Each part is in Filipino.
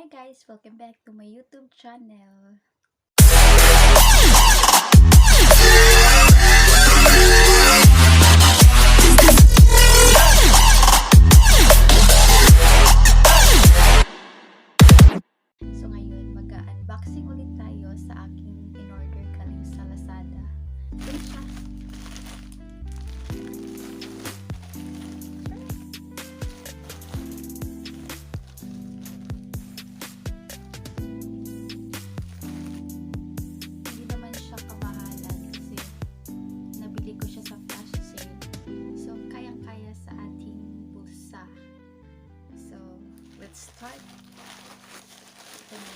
Hi guys, welcome back to my YouTube channel. So ngayon, mag-unboxing ulit tayo sa aking in-order galing sa Lazada. Yun siya. Hindi naman siya kamahalan kasi nabili ko siya sa flash sale. So kayang-kaya sa ating bulsa. So let's start. Ito na.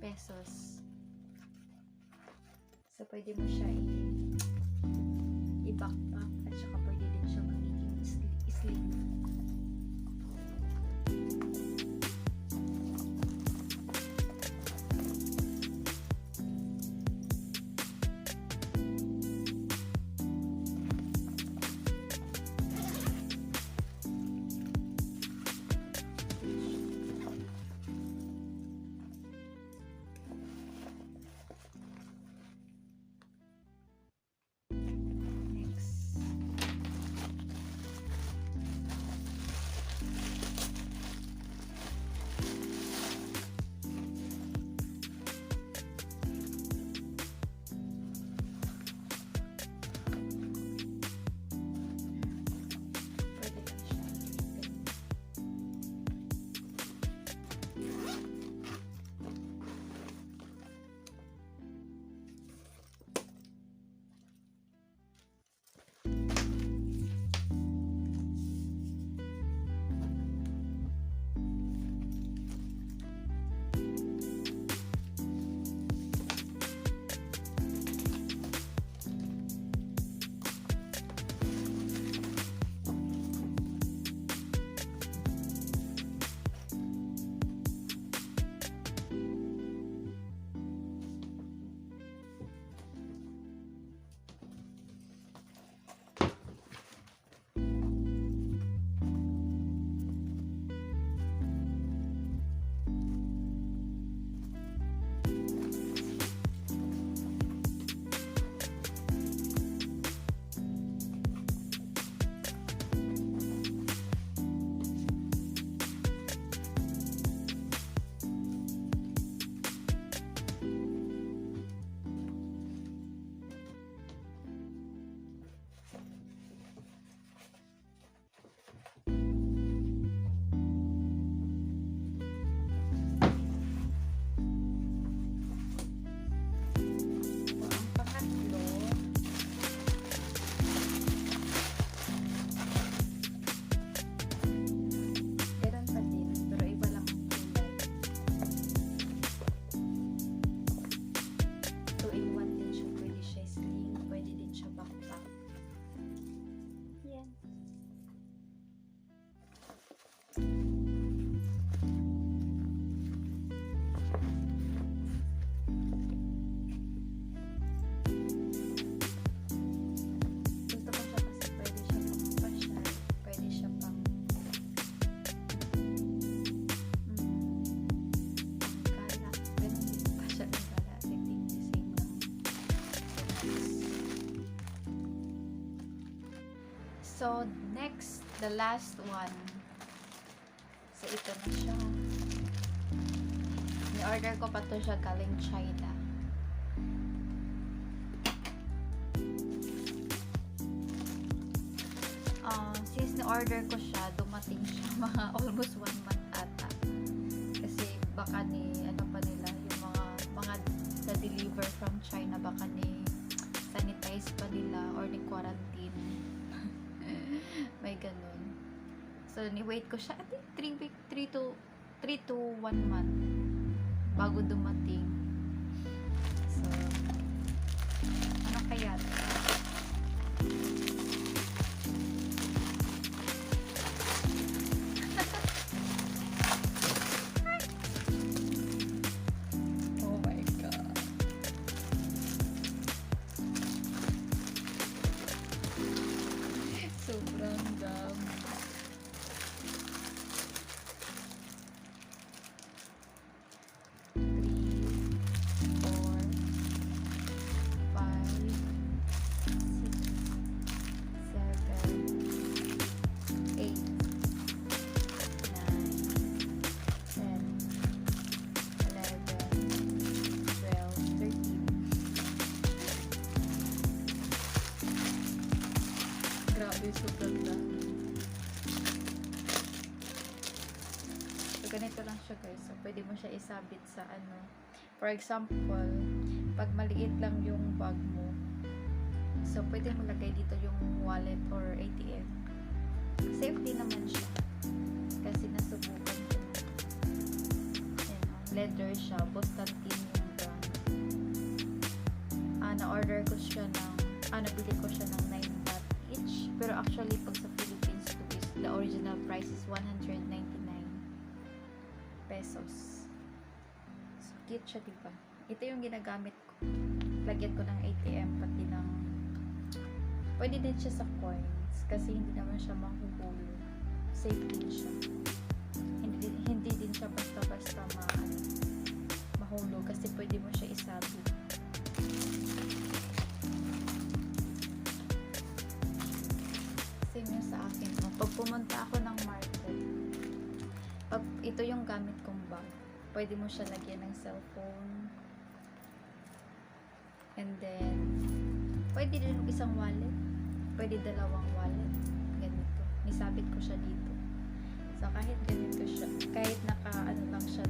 Pesos. So, pwede mo siya i-backpack at saka pwede din siya magiging sling. So, next, the last one. So, ito na siya. Ni-order ko pa to siya galing China. Since ni-order ko siya, dumating siya mga almost 1 month ata. Kasi baka ano pa nila, yung mga na-deliver from China, baka sanitize pa nila or ni-quarantine. May ganun. So, ni-wait ko siya, I think 3 to 1 month bago dumating. Ayan. Oh my God. Sobrang dami. Grabe, sobrang dami. So, ganito lang siya guys. So, pwede mo siya isabit sa ano. For example, pag maliit lang yung bag mo, so, pwede mo lagay dito yung wallet or ATM. Safety naman siya. Kasi nasubukan ko. Ayan, leather siya. Bostantin yung brand. Na-order ko siya ng, nabili ko siya ng 9 baht each. Pero actually, pag sa Philippines to is, the original price is 199 pesos. So, cute siya, diba? Ito yung ginagamit ko. Lagyan ko ng ATM, pati ng pwede din siya sa coins. Kasi hindi naman siya mahuhulog. Safe din siya. Hindi din siya basta-basta mahulog. Kasi pwede mo siya isabit. Same yun sa akin. Pag pumunta ako ng market, ito yung gamit kong bag. Pwede mo siya lagyan ng cellphone. And then, pwede din isang wallet. Pwede dalawang wallet. Ganito. Nisabit ko siya dito. So, kahit ganito siya, kahit lang siya,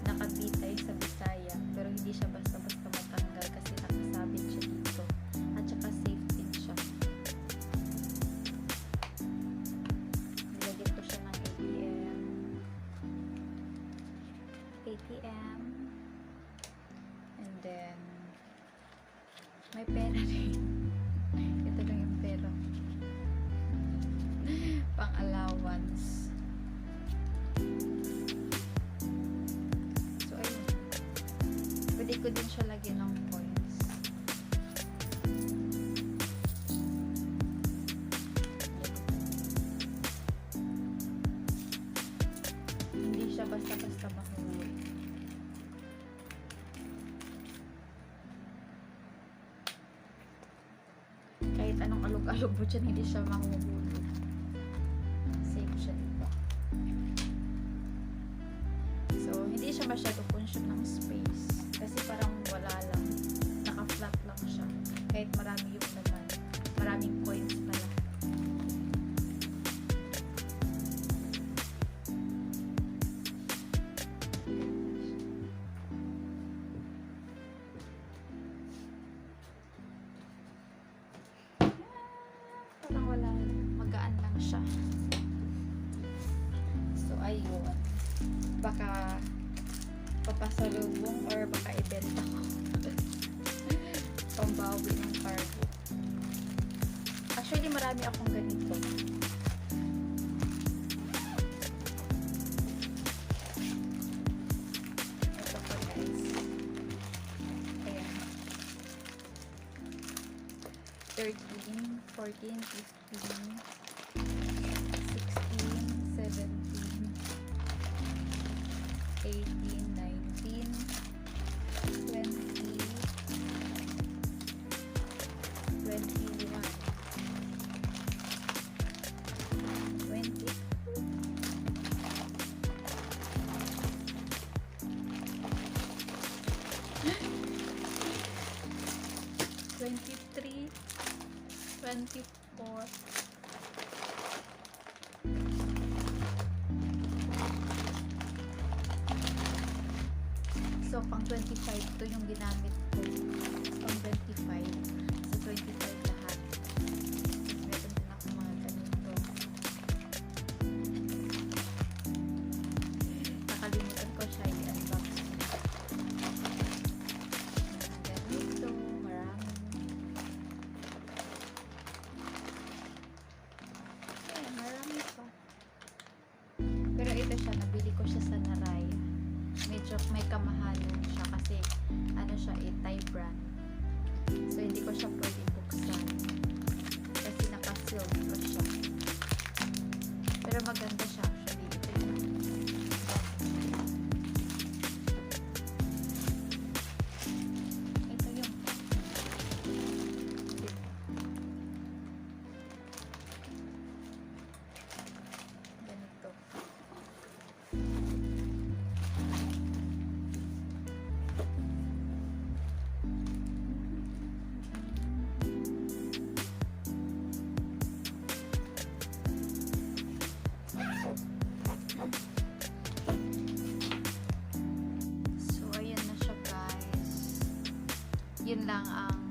nakabitay sa Bisaya. Pero hindi siya basta-basta matanggal kasi nakasabit siya dito. At saka safe din siya. Nilagyan ko siya ng ATM. And then, may pera rin. Ito lang yung pera. Pang allowance. So, ayun. Pwede ko din siya lagyan ng coins. Hindi siya basta-basta mahulog. Kahit anong alog-alog mo dyan, hindi siya mahuhulog. Safe siya, diba? So, hindi siya masyado consume ng space. Kasi parang wala lang. Naka-flat lang siya. Kahit marami yung laman. Maraming coins pala. Parang wala lang. Magaan lang siya. So, ayun. Baka papasalubong or baka ibenta ko. Pambawi ng cargo. Actually, marami akong ganito. Ito po guys. Ayan. 13, 14, 15, 16, 17, 18, 19, 20, 21, 22, 23, 24, so pang 25 to yung ginamit ko, pang 25, so 25 lahat. Meron din ako mga ganito. Nakalimutan ko siya i-unbox. Mga ganito, marami. medyo may kamahalan siya kasi ano siya Thai brand. So hindi ko siya pwede buksan kasi naka-sealed pa siya. Pero maganda siya actually. Ito yun. Ito yung ganito. Yun lang ang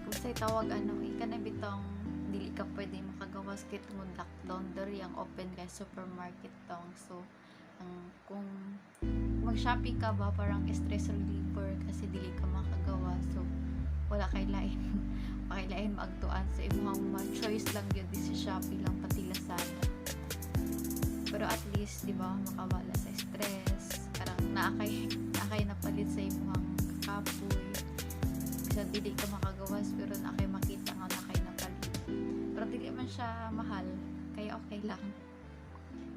kung sa'y tawag ikan na bitong dili ka pwede makagawas kit mo laundry ang open kay supermarket tong. So kung mag-shopping ka ba parang stress reliever kasi dili ka makagawa, so wala kay lain pakailain maagtuan sa imong choice lang yun sa Shopee lang pati Lazada. Pero at least di ba makawala sa stress, parang naakay napalit sa imong kapoy sa dili ka makagawas pero nakay makita nga nakay napalit, pero dili man siya mahal kaya okay lang.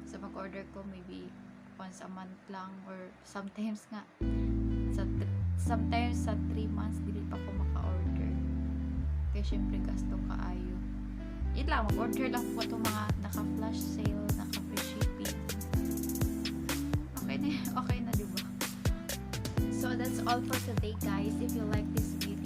So mag-order ko maybe once a month lang or sometimes nga sometimes sa 3 months dili pa ko maka-order kaya syempre gasto kaayo. Yun lang, mag-order lang po itong mga naka-flash sale, naka-free shipping, okay na diba? So that's all for today guys. If you like this video,